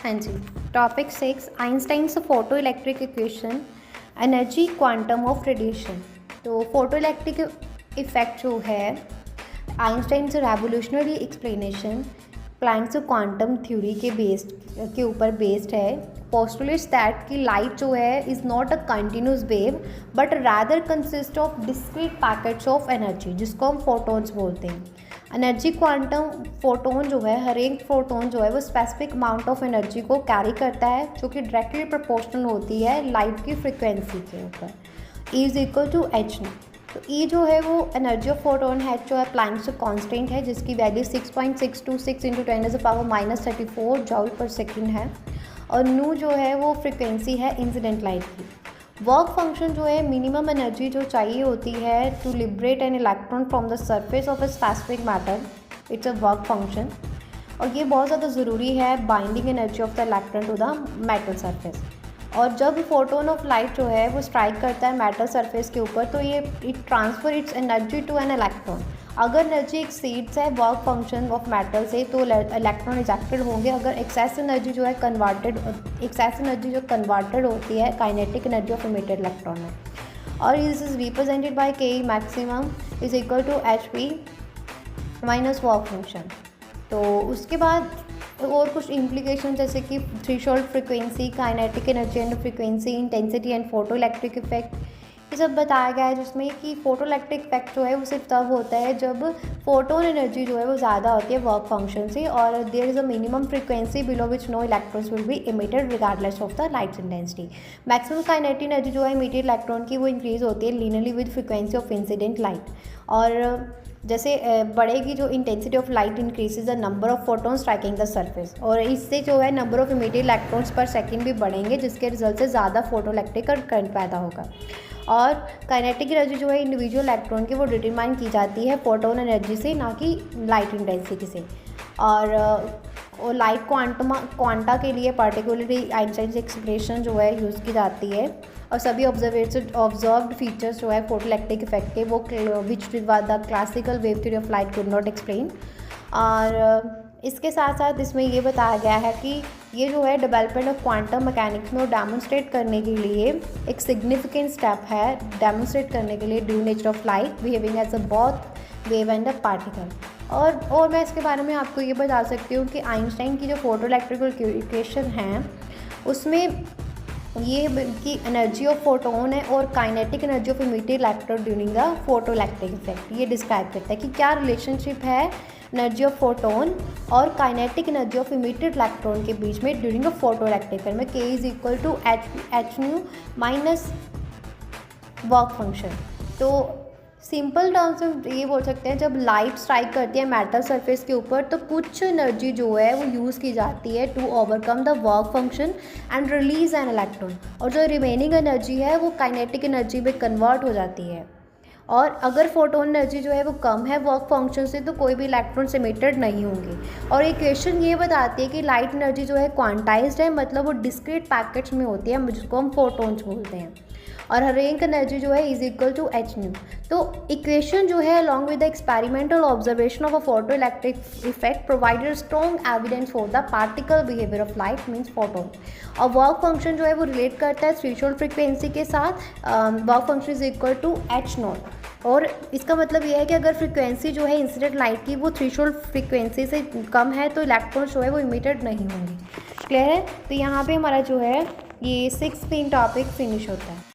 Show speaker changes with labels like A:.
A: हाँ जी। Topic 6 Einstein's photoelectric equation energy quantum of radiation. तो फोटो इलेक्ट्रिक इफेक्ट जो है Einstein's revolutionary explanation Planck's quantum theory के ऊपर बेस्ड है। पोस्टुलेट्स दैट कि लाइट जो है is not a continuous wave but rather consist of discrete packets of energy, जिसको हम फोटोन्स बोलते हैं। एनर्जी क्वांटम फोटोन जो है, हर एक फोटोन जो है वो स्पेसिफिक अमाउंट ऑफ एनर्जी को कैरी करता है, जो कि डायरेक्टली प्रोपोर्शनल होती है लाइट की फ्रिक्वेंसी के ऊपर। E is equal to H new. तो E जो है वो एनर्जी ऑफ फोटोन है जो है प्लैंक्स कांस्टेंट है, जिसकी वैल्यू 6.626 इंटू 10⁻⁻⁴ जॉल पर सेकेंड है। और न्यू जो है वो फ्रिक्वेंसी है इंसिडेंट लाइट की। वर्क फंक्शन जो है मिनिमम एनर्जी जो चाहिए होती है to liberate an electron from the surface of a specific matter, it's a work function. और ये बहुत ज़्यादा ज़रूरी है binding energy of the electron to the metal surface. और जब फोटोन ऑफ लाइट जो है वो स्ट्राइक करता है मेटल सरफेस के ऊपर, तो ये it transfer its energy to an electron. अगर एनर्जी एक्सीड्स है वर्क फंक्शन ऑफ मेटल से तो इलेक्ट्रॉन रिजेक्टेड होंगे। अगर एक्सेस एनर्जी जो है कन्वर्टेड होती है kinetic energy of emitted electron में। और this is represented by K maximum is equal to H P minus work function. तो उसके बाद और कुछ इम्प्लीकेशन जैसे कि threshold frequency, kinetic energy and frequency, intensity and photo electric effect, ये सब बताया गया है। जिसमें कि फोटो इलेक्ट्रिक इफेक्ट जो है वो सिर्फ तब होता है जब फोटोन एनर्जी जो है वो ज़्यादा होती है वर्क फंक्शन से, और there is a minimum frequency below which no electrons will be emitted regardless of the light's intensity. Maximum kinetic energy जो है इमिटेड इलेक्ट्रॉन की वो इंक्रीज होती है linearly with frequency of incident light. और जैसे बढ़ेगी जो intensity of light increases the number of photon striking the surface, और इससे जो है number of emitted electrons per second भी बढ़ेंगे, जिसके रिजल्ट से ज़्यादा फोटो इलेक्ट्रिक करंट पैदा होगा। और काइनेटिक एनर्जी जो है इंडिविजुअल इलेक्ट्रॉन की वो डिटरमाइन की जाती है फोटोन एनर्जी से, ना कि लाइट इंटेंसिटी से। और लाइट क्वांटा के लिए पार्टिकुलरली आइंस्टाइन एक्सप्रेशन जो है यूज़ की जाती है। और सभी ऑब्जर्व्ड फीचर्स जो है फोटो इलेक्ट्रिक इफेक्ट के वो which the classical wave theory of light could not explain. और इसके साथ साथ इसमें ये बताया गया है कि ये जो है डेवलपमेंट ऑफ क्वांटम मैकेनिक्स में वो डेमोन्स्ट्रेट करने के लिए एक सिग्निफिकेंट स्टेप है, डेमोन्स्ट्रेट करने के लिए dual nature of light behaving as a both wave and a particle. और मैं इसके बारे में आपको ये बता सकती हूँ कि आइंस्टाइन की जो फोटो इलेक्ट्रिकल इक्वेशन है उसमें ये की एनर्जी ऑफ फोटोन है और kinetic energy of emitted electron during the photo electric effect, ये डिस्क्राइब करता है कि क्या रिलेशनशिप है एनर्जी ऑफ फोटोन और kinetic energy of emitted electron के बीच में during a photo electric effect में। K is equal to H nu minus work function. तो सिंपल टर्म्स में ये बोल सकते हैं जब लाइट स्ट्राइक करती है मेटल सरफेस के ऊपर तो कुछ एनर्जी जो है वो यूज़ की जाती है to overcome the work function and release an electron, और जो रिमेनिंग एनर्जी है वो काइनेटिक एनर्जी में कन्वर्ट हो जाती है। और अगर फोटोन एनर्जी जो है वो कम है वर्क फंक्शन से तो कोई भी इलेक्ट्रॉन्स इमिटेड नहीं होंगे। और इक्वेशन ये बताती है कि लाइट एनर्जी जो है क्वांटाइज्ड है, मतलब वो डिस्क्रीट पैकेट्स में होती है, जिसको हम फोटोन्स बोलते हैं। और हर एक एनर्जी जो है is equal to H new. तो इक्वेशन जो है along with the experimental observation of a photo electric effect provided strong evidence for the particle behaviour of light means photon. और वर्क फंक्शन जो है वो रिलेट करता है थ्रेशोल्ड फ्रिक्वेंसी के साथ। Work function is equal to H naught. और इसका मतलब ये है कि अगर फ्रिक्वेंसी जो है इंसिडेंट लाइट की वो थ्रेशोल्ड फ्रिक्वेंसी से कम है तो इलेक्ट्रॉन जो है वो इमिटेड नहीं होंगे। क्लियर है? तो यहाँ पे हमारा जो है ये 6 मेन टॉपिक फिनिश होता है।